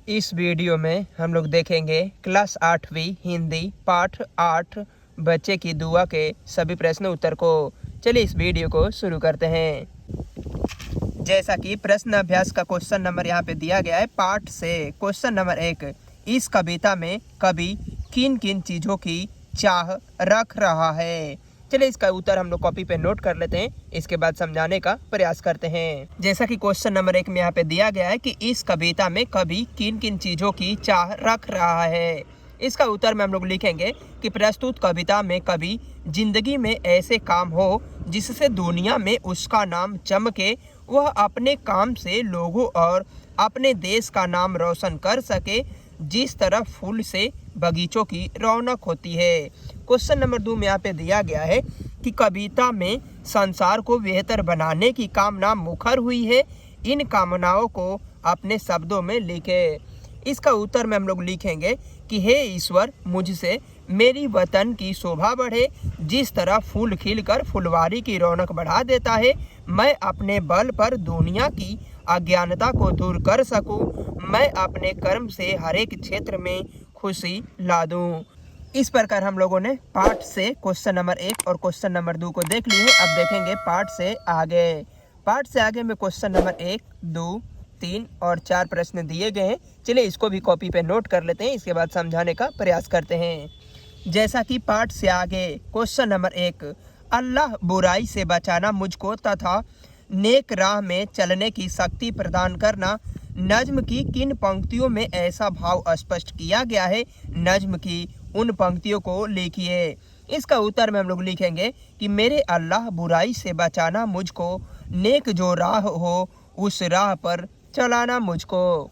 इस वीडियो में हम लोग देखेंगे क्लास 8वीं हिंदी पाठ 8 बच्चे की दुआ के सभी प्रश्न उत्तर को। चलिए इस वीडियो को शुरू करते हैं। जैसा कि प्रश्न अभ्यास का क्वेश्चन नंबर यहाँ पे दिया गया है पाठ से। क्वेश्चन नंबर 1, इस कविता में कवि किन किन चीज़ों की चाह रख रहा है। चलिए इसका उत्तर हम लोग कॉपी पे नोट कर लेते हैं, इसके बाद समझाने का प्रयास करते हैं। जैसा कि क्वेश्चन नंबर 1 में यहाँ पे दिया गया है कि इस कविता में कवि किन किन चीज़ों की चाह रख रहा है। इसका उत्तर में हम लोग लिखेंगे कि प्रस्तुत कविता में कवि जिंदगी में ऐसे काम हो जिससे दुनिया में उसका नाम चमके, वह अपने काम से लोगों और अपने देश का नाम रोशन कर सके, जिस तरह फूल से बगीचों की रौनक होती है। क्वेश्चन नंबर 2 में यहाँ पे दिया गया है कि कविता में संसार को बेहतर बनाने की कामना मुखर हुई है, इन कामनाओं को अपने शब्दों में लिखे। इसका उत्तर में हम लोग लिखेंगे कि हे ईश्वर, मुझसे मेरी वतन की शोभा बढ़े, जिस तरह फूल खिलकर फुलवारी की रौनक बढ़ा देता है, मैं अपने बल पर दुनिया की अज्ञानता को दूर कर सकूं, मैं अपने कर्म से हर एक क्षेत्र में खुशी ला दूं। इस प्रकार हम लोगों ने पाठ से क्वेश्चन नंबर 1 और क्वेश्चन नंबर 2 को देख लिए। अब देखेंगे पाठ से आगे। पाठ से आगे में क्वेश्चन नंबर 1, 2, 3 और 4 प्रश्न दिए गए हैं। चलिए इसको भी कॉपी पे नोट कर लेते हैं, इसके बाद समझाने का प्रयास करते हैं। जैसा कि पाठ से आगे क्वेश्चन नंबर 1, अल्लाह बुराई से बचाना मुझको तथा नेक राह में चलने की शक्ति प्रदान करना। नज्म की किन पंक्तियों में ऐसा भाव स्पष्ट किया गया है, नज्म की उन पंक्तियों को लिखिए। इसका उत्तर में हम लोग लिखेंगे कि मेरे अल्लाह बुराई से बचाना मुझको, नेक जो राह हो उस राह पर चलाना मुझको।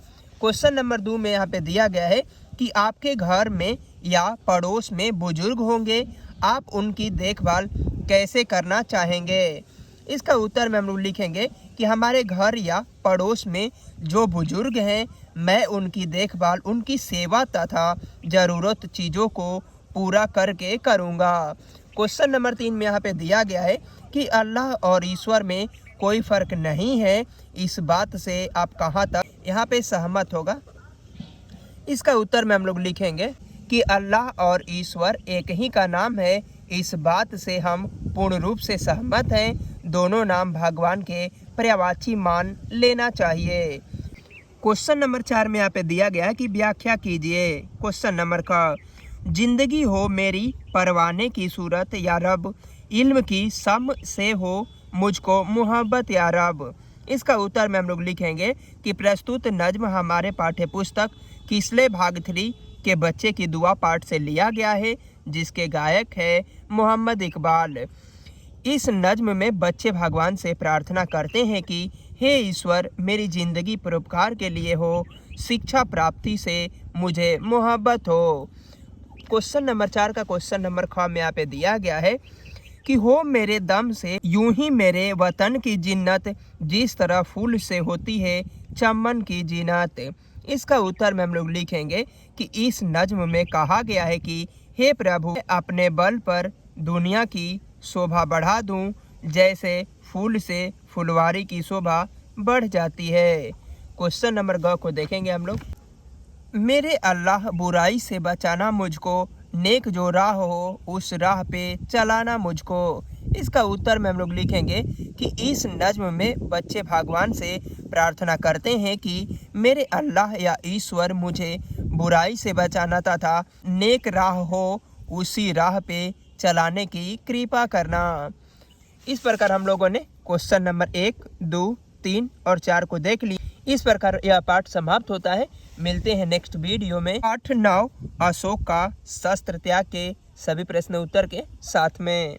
क्वेश्चन नंबर 2 में यहाँ पे दिया गया है कि आपके घर में या पड़ोस में बुजुर्ग होंगे, आप उनकी देखभाल कैसे करना चाहेंगे। इसका उत्तर में हम लोग लिखेंगे कि हमारे घर या पड़ोस में जो बुजुर्ग हैं, मैं उनकी देखभाल, उनकी सेवा तथा ज़रूरत चीज़ों को पूरा करके करूँगा। क्वेश्चन नंबर 3 में यहाँ पे दिया गया है कि अल्लाह और ईश्वर में कोई फ़र्क नहीं है, इस बात से आप कहाँ तक यहाँ पे सहमत होगा। इसका उत्तर में हम लोग लिखेंगे कि अल्लाह और ईश्वर एक ही का नाम है, इस बात से हम पूर्ण रूप से सहमत हैं, दोनों नाम भगवान के पर्यायवाची मान लेना चाहिए। क्वेश्चन नंबर 4 में यहाँ पे दिया गया है कि व्याख्या कीजिए। क्वेश्चन नंबर का, जिंदगी हो मेरी परवाने की सूरत या रब, इल्म की सम से हो मुझको मोहब्बत या रब। इसका उत्तर में हम लोग लिखेंगे कि प्रस्तुत नज्म हमारे पाठ्य पुस्तक किसले भाग 3 के बच्चे की दुआ पाठ से लिया गया है, जिसके गायक है मोहम्मद इकबाल। इस नज्म में बच्चे भगवान से प्रार्थना करते हैं कि हे ईश्वर, मेरी ज़िंदगी परोपकार के लिए हो, शिक्षा प्राप्ति से मुझे मोहब्बत हो। क्वेश्चन नंबर 4 का क्वेश्चन नंबर ख में यहाँ पे दिया गया है कि हो मेरे दम से यूं ही मेरे वतन की जिन्नत, जिस तरह फूल से होती है चमन की जीनत। इसका उत्तर में हम लोग लिखेंगे कि इस नज्म में कहा गया है कि हे प्रभु, अपने बल पर दुनिया की शोभा बढ़ा दूं, जैसे फूल से फुलवारी की शोभा बढ़ जाती है। क्वेश्चन नंबर ग को देखेंगे हम लोग। मेरे अल्लाह बुराई से बचाना मुझको, नेक जो राह हो उस राह पे चलाना मुझको। इसका उत्तर में हम लोग लिखेंगे कि इस नज्म में बच्चे भगवान से प्रार्थना करते हैं कि मेरे अल्लाह या ईश्वर, मुझे बुराई से बचाना तथा नेक राह हो उसी राह पे चलाने की कृपा करना। इस प्रकार हम लोगों ने क्वेश्चन नंबर 1, 2, 3 और 4 को देख ली। इस प्रकार यह पाठ समाप्त होता है। मिलते हैं नेक्स्ट वीडियो में पाठ 9 अशोक का शस्त्र त्याग के सभी प्रश्न उत्तर के साथ में।